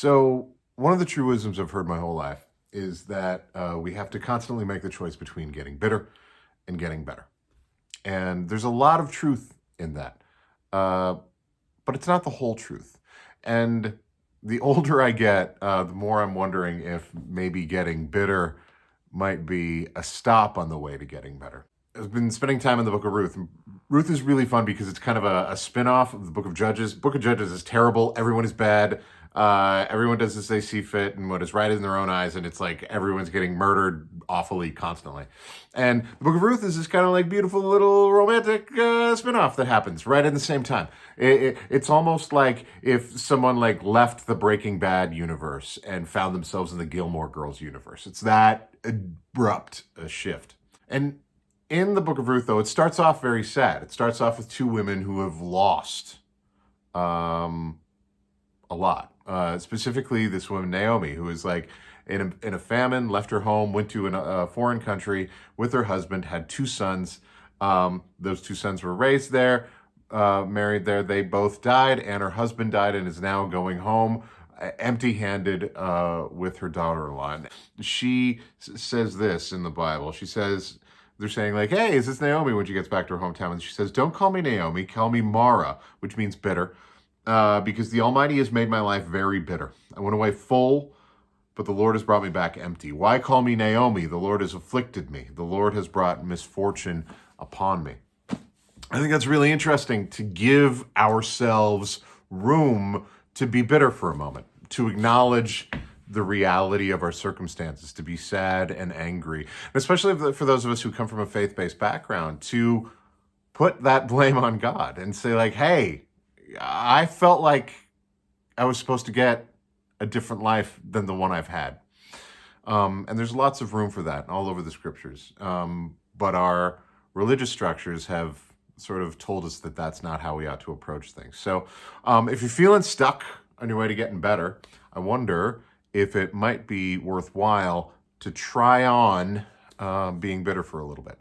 So, one of the truisms I've heard my whole life is that we have to constantly make the choice between getting bitter and getting better. And there's a lot of truth in that. Uh, but it's not the whole truth. And the older I get, the more I'm wondering if maybe getting bitter might be a stop on the way to getting better. I've been spending time in the book of Ruth. Ruth is really fun because it's kind of a spin-off of the book of Judges. Book of Judges is terrible. Everyone is bad. Everyone does as they see fit and what is right in their own eyes. And it's like everyone's getting murdered awfully constantly. And the book of Ruth is this kind of like beautiful little romantic spin-off that happens right at the same time. It's almost like if someone like left the Breaking Bad universe and found themselves in the Gilmore Girls universe. It's that abrupt a shift. And in the book of Ruth, though, it starts off very sad. It starts off with two women who have lost a lot. Specifically, this woman, Naomi, who is like in a famine, left her home, went to a foreign country with her husband, had two sons. Those two sons were raised there, married there. They both died, and her husband died and is now going home empty-handed with her daughter-in-law. And she says this in the Bible. She says, they're saying like, hey, is this Naomi when she gets back to her hometown? And she says, don't call me Naomi, call me Mara, which means bitter, because the Almighty has made my life very bitter. I went away full, but the Lord has brought me back empty. Why call me Naomi? The Lord has afflicted me. The Lord has brought misfortune upon me. I think that's really interesting, to give ourselves room to be bitter for a moment, to acknowledge the reality of our circumstances, to be sad and angry, especially for those of us who come from a faith-based background, to put that blame on God and say like, hey, I felt like I was supposed to get a different life than the one I've had. And there's lots of room for that all over the scriptures. But our religious structures have sort of told us that that's not how we ought to approach things. So if you're feeling stuck on your way to getting better, I wonder if it might be worthwhile to try on being bitter for a little bit.